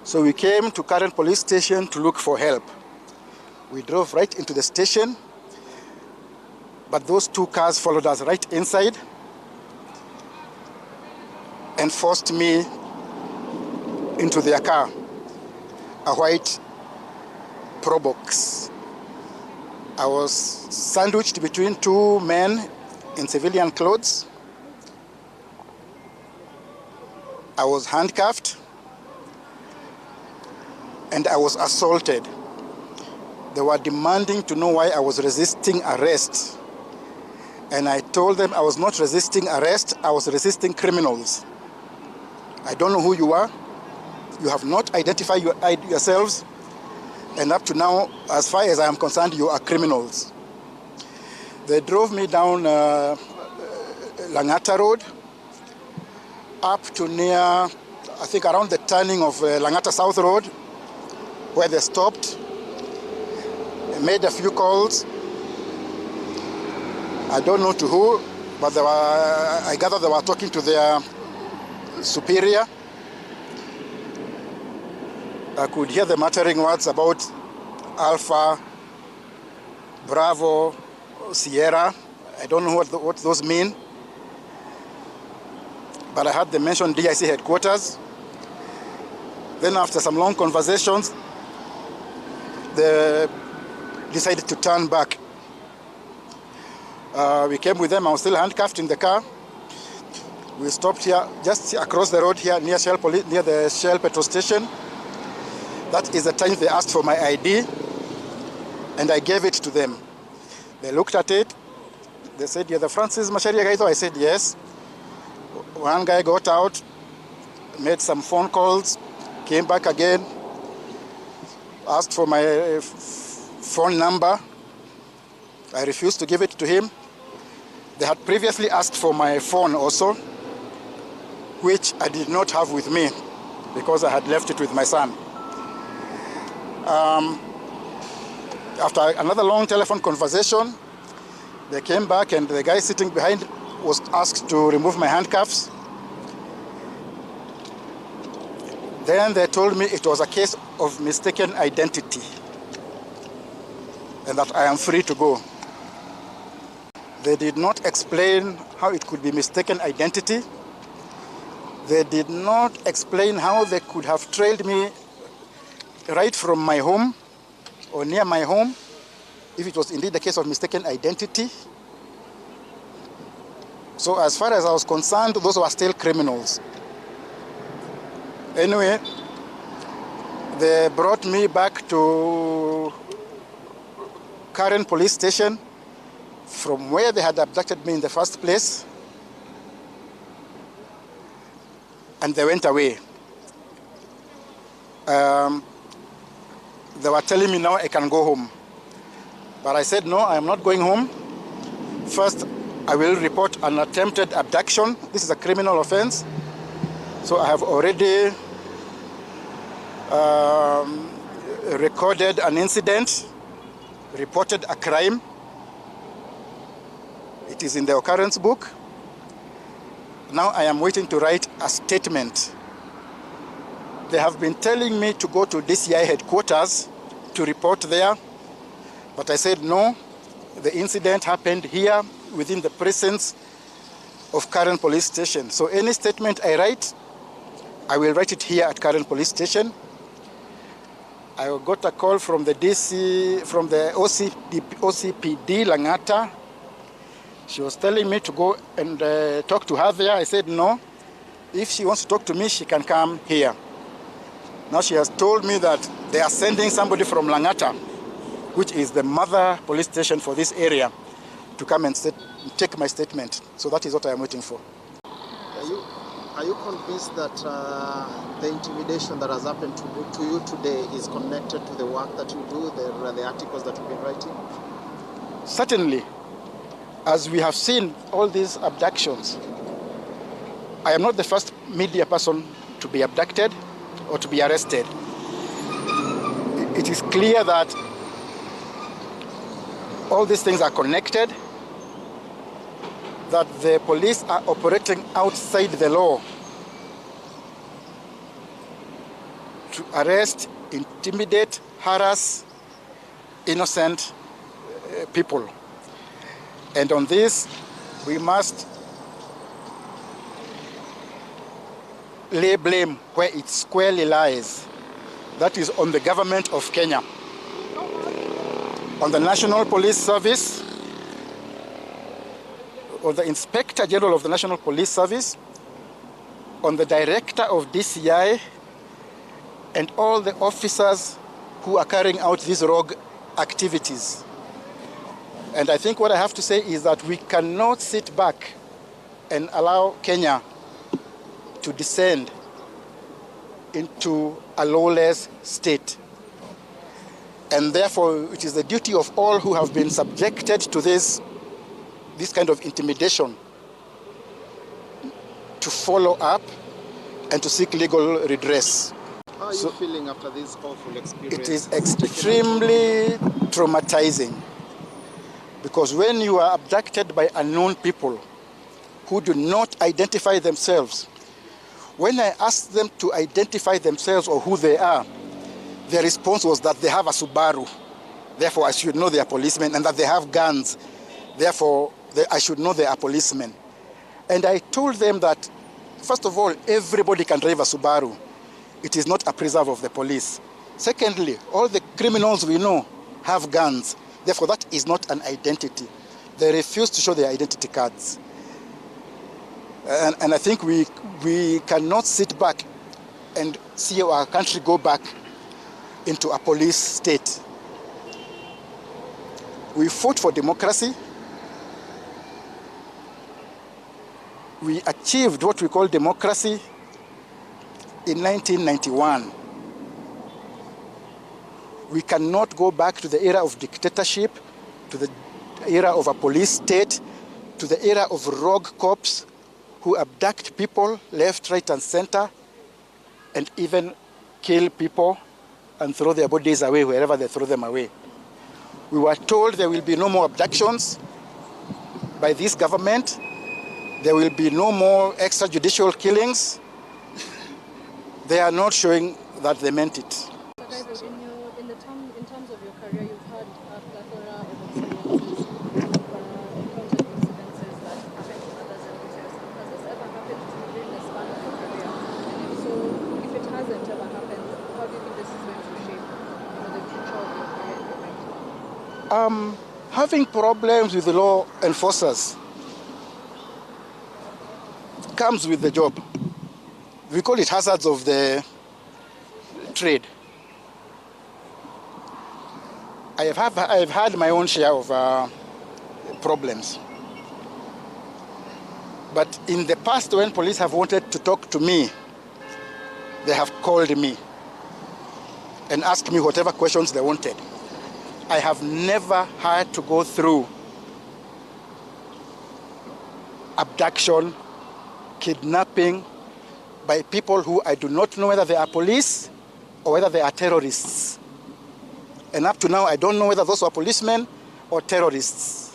So we came to Karen police station to look for help. We drove right into the station, but those two cars followed us right inside and forced me into their car, a white Probox. I was sandwiched between two men in civilian clothes. I was handcuffed and I was assaulted. They were demanding to know why I was resisting arrest. And I told them I was not resisting arrest, I was resisting criminals. I don't know who you are. You have not identified yourselves. And up to now, as far as I am concerned, you are criminals. They drove me down Langata Road up to near, I think around the turning of Langata South Road, where they stopped, made a few calls. I don't know to who, but I gather they were talking to their superior. I could hear them uttering words about Alpha, Bravo, Sierra. I don't know what those mean. But I heard them mention DIC headquarters. Then after some long conversations, they decided to turn back. We came with them. I was still handcuffed in the car. We stopped here, just across the road here, near the Shell petrol station. That is the time they asked for my ID, and I gave it to them. They looked at it. They said, "You're the Francis Macharia guy?" I said, "Yes." One guy got out, made some phone calls, came back again, asked for my phone number. I refused to give it to him. They had previously asked for my phone also, which I did not have with me because I had left it with my son. After another long telephone conversation, they came back and the guy sitting behind was asked to remove my handcuffs. Then they told me it was a case of mistaken identity and that I am free to go. They did not explain how it could be mistaken identity. They did not explain how they could have trailed me right from my home or near my home if it was indeed a case of mistaken identity. So as far as I was concerned, those were still criminals. Anyway, they brought me back to Karen police station from where they had abducted me in the first place, and they went away. They were telling me now I can go home. But I said, no, I am not going home. First, I will report an attempted abduction. This is a criminal offense. So I have already recorded an incident, reported a crime. It is in the occurrence book. Now I am waiting to write a statement. They have been telling me to go to DCI headquarters to report there, but I said no. The incident happened here within the precincts of Karen police station. So any statement I write, I will write it here at Karen police station. I got a call from the OCPD Langata. She was telling me to go and talk to her there. I said no. If she wants to talk to me, she can come here. Now she has told me that they are sending somebody from Langata, which is the mother police station for this area, to come and take my statement. So that is what I am waiting for. Are you convinced that the intimidation that has happened to you today is connected to the work that you do, the articles that you've been writing? Certainly. As we have seen all these abductions, I am not the first media person to be abducted or to be arrested. It is clear that all these things are connected, that the police are operating outside the law to arrest, intimidate, harass innocent people. And on this, we must lay blame where it squarely lies. That is on the government of Kenya, on the National Police Service, on the Inspector General of the National Police Service, on the Director of DCI, and all the officers who are carrying out these rogue activities. And I think what I have to say is that we cannot sit back and allow Kenya to descend into a lawless state. And therefore, it is the duty of all who have been subjected to this kind of intimidation to follow up and to seek legal redress. How are you feeling after this awful experience? It is extremely traumatizing, because when you are abducted by unknown people who do not identify themselves, when I asked them to identify themselves or who they are, their response was that they have a Subaru, therefore I should know they are policemen, and that they have guns, therefore I should know they are policemen. And I told them that, first of all, everybody can drive a Subaru. It is not a preserve of the police. Secondly, all the criminals we know have guns. Therefore, that is not an identity. They refuse to show their identity cards. And I think we cannot sit back and see our country go back into a police state. We fought for democracy. We achieved what we call democracy in 1991. We cannot go back to the era of dictatorship, to the era of a police state, to the era of rogue cops who abduct people left, right, and center, and even kill people and throw their bodies away wherever they throw them away. We were told there will be no more abductions by this government. There will be no more extrajudicial killings. They are not showing that they meant it. In terms of your career, you've had a plethora of experiences. You've encountered incidences that happen to others and yourself. Has this ever happened to you during the span of your career? And if so, if it hasn't ever happened, how do you think this is going to shape the future of your career and your life? Having problems with the law enforcers comes with the job. We call it hazards of the trade. I've had my own share of problems. But in the past, when police have wanted to talk to me, they have called me and asked me whatever questions they wanted. I have never had to go through abduction, kidnapping by people who I do not know whether they are police or whether they are terrorists. And up to now, I don't know whether those were policemen or terrorists.